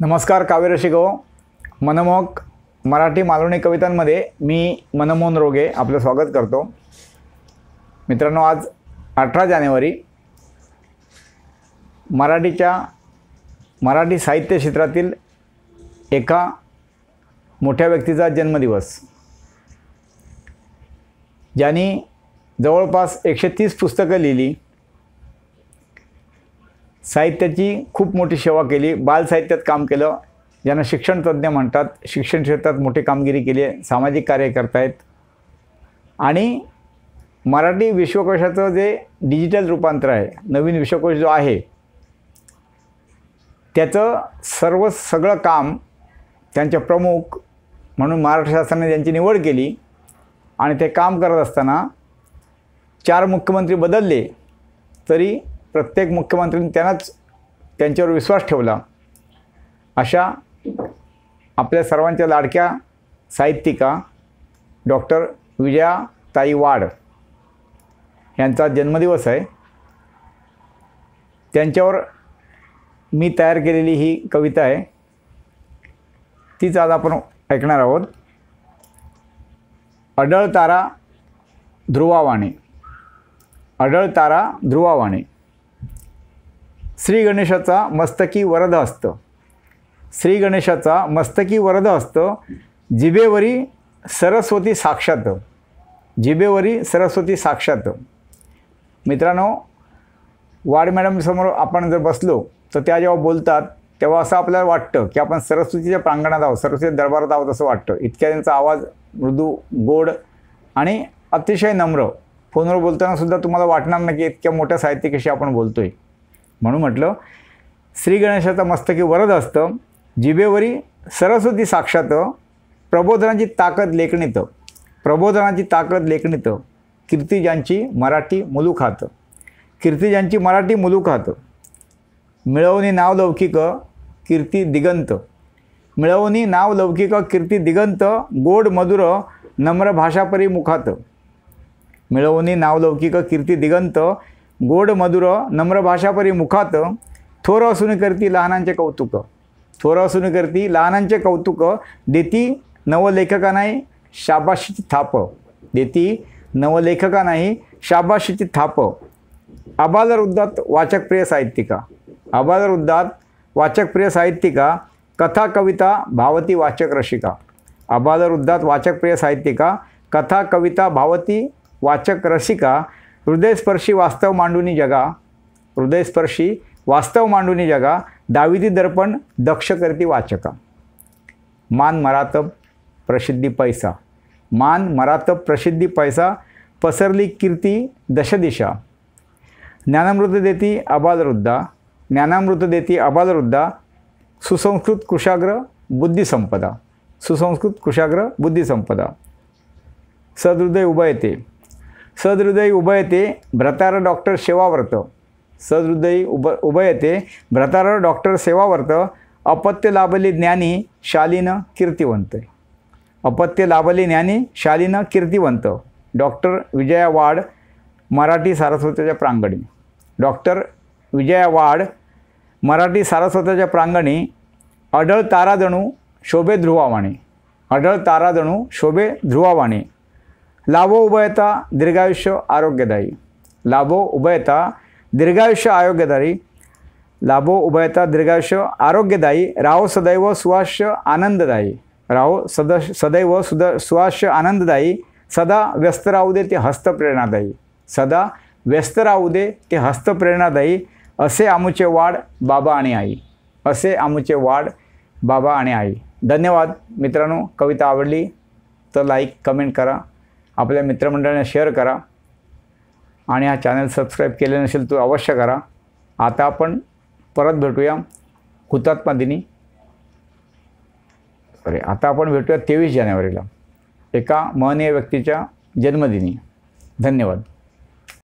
नमस्कार काव्यरसिको, मनमोहक मराठी मालवणी कवितांमध्ये मी मनमोहन रोगे आपलं स्वागत करतो। मित्रांनो, आज 18 जानेवारी मराठी साहित्य क्षेत्रातील एका मोठ्या व्यक्तीचा जन्मदिवस। ज्यांनी जवळपास 130 पुस्तकं लिहिली, साहित्याची खूप मोठी सेवा केली, बाल साहित्यात काम केलं, ज्यांना शिक्षण तज्ञ म्हणतात, शिक्षण क्षेत्रात मोठी कामगिरी केली आहे, सामाजिक कार्य करतायत आणि मराठी विश्वकोशाचं जे डिजिटल रूपांतर आहे, नवीन विश्वकोश जो आहे, त्याचं सगळं काम त्यांचे प्रमुख म्हणून महाराष्ट्र शासनाने त्यांची निवड केली आणि ते काम करत असताना 4 मुख्यमंत्री बदलले तरी प्रत्येक मुख्यमंत्र्यांनी त्यांच्यावर विश्वास ठेवला। अशा आपल्या सर्वांच्या लाडक्या साहित्यिका डॉक्टर विजयाताई वाड यांचा जन्मदिवस आहे। त्यांच्यावर मी तयार केलेली ही कविता आहे, तीच आज आपण ऐकणार आहोत। अडळ तारा ध्रुवावाणी, अडळ तारा ध्रुवावाणी। श्री गणेशाचा मस्तकी वरद हस्त, श्री गणेशाचा मस्तकी वरद हस्त, जिभेवरी सरस्वती साक्षात, जिभेवरी सरस्वती साक्षात। मित्रांनो, वाड मॅडम समोर आपण जर बसलो तर त्या जेव्हा बोलतात तेव्हा असं आपल्याला वाटतं की आपण सरस्वतीच्या प्रांगणात आहोत, सरस्वती दरबारात आहोत असं वाटतं। इतक्या त्यांचा आवाज मृदू, गोड आणि अतिशय नम्र। फोनवर बोलताना सुद्धा तुम्हाला वाटणार नाही की इतक्या मोठ्या साहित्यिकाशी आपण बोलतोय। म्हणून म्हटलं, श्री गणेशाचा मस्तकी वरद हस्त, जिभेवरी सरस्वती साक्षात, प्रबोधनाची ताकद लेखणीत, प्रबोधनाची ताकद लेखणीत, कीर्ती ज्यांची मराठी मुलुखात, कीर्ती ज्यांची मराठी मुलुखात, मिळवणी नाव लौकिक कीर्ती दिगंत, मिळवणी नाव लौकिक कीर्ती दिगंत, गोड मधुर नम्र भाषापरी मुखात, मिळवणी नाव लौकिक कीर्ती दिगंत, गोड मधुर नम्र भाषापरी मुखात, थोर असून करती लहानांचे कौतुक, थोर असून करती लहानांचे कौतुक, देती नवलेखका नाही शाबाशीची थाप, देती नवलेखका नाही शाबाशीची थाप। आबालवृद्धात वाचकप्रिय साहित्यिका, आबालवृद्धात वाचकप्रिय साहित्यिका, कथा कविता भावती वाचक रसिका, आबालवृद्धात वाचकप्रिय साहित्यिका, कथा कविता भावती वाचक रसिका, हृदयस्पर्शी वास्तव मांडुनी जगा, हृदयस्पर्शी वास्तव मांडुनी जगा, दाविदी दर्पण दक्ष करती वाचका। मान मरातब प्रसिद्धी पैसा, मान मरातब प्रसिद्धी पैसा, पसरली कीर्ती दशदिशा, ज्ञानामृत देती आबालवृद्धा, ज्ञानामृत देती आबालवृद्धा, सुसंस्कृत कुशाग्र बुद्धिसंपदा, सुसंस्कृत कुशाग्र बुद्धिसंपदा। सदहृदय उभयते, सदहृदय उभयते भ्रतार डॉक्टर सेवाव्रत, सदहृदय उभयते भ्रतार डॉक्टर सेवाव्रत, अपत्य लाभली ज्ञानी शालीन कीर्तिवंत, अपत्य लाभली ज्ञानी शालीन कीर्तिवंत। डॉक्टर विजया वाड मराठी सारस्वताच्या प्रांगणी, डॉक्टर विजया वाड मराठी सारस्वताच्या प्रांगणी, अडळ तारा जणू शोभे ध्रुवावाणी, अडळ तारा जणू शोभे ध्रुवावाणी। लाभो उभयता दीर्घायुष्य आरोग्यदायी, लाभो उभयता दीर्घायुष्य आरोग्यदायी, लाभो उभयता दीर्घायुष्य आरोग्यदायी, राहो सदैव सुहास्य आनंददायी, राहो सदैव सुहास्य आनंददायी, सदा व्यस्त राहू दे ते हस्त प्रेरणादायी, सदा व्यस्त राहू दे ते हस्त प्रेरणादायी। असे आमुचे वाड बाबा आणि आई, असे आमुचे वाड बाबा आणि आई। धन्यवाद मित्रांनो। कविता आवडली तर लाईक कमेंट करा, आपल्या मित्रमंडळांना शेअर करा आणि हा चॅनल सबस्क्राईब केले नसेल तो अवश्य करा। आता आपण परत भेटूया हुतात्मा दिनी, आता आपण भेटूया 23 जानेवारीला एका महनीय व्यक्तीच्या जन्मदिनी। धन्यवाद।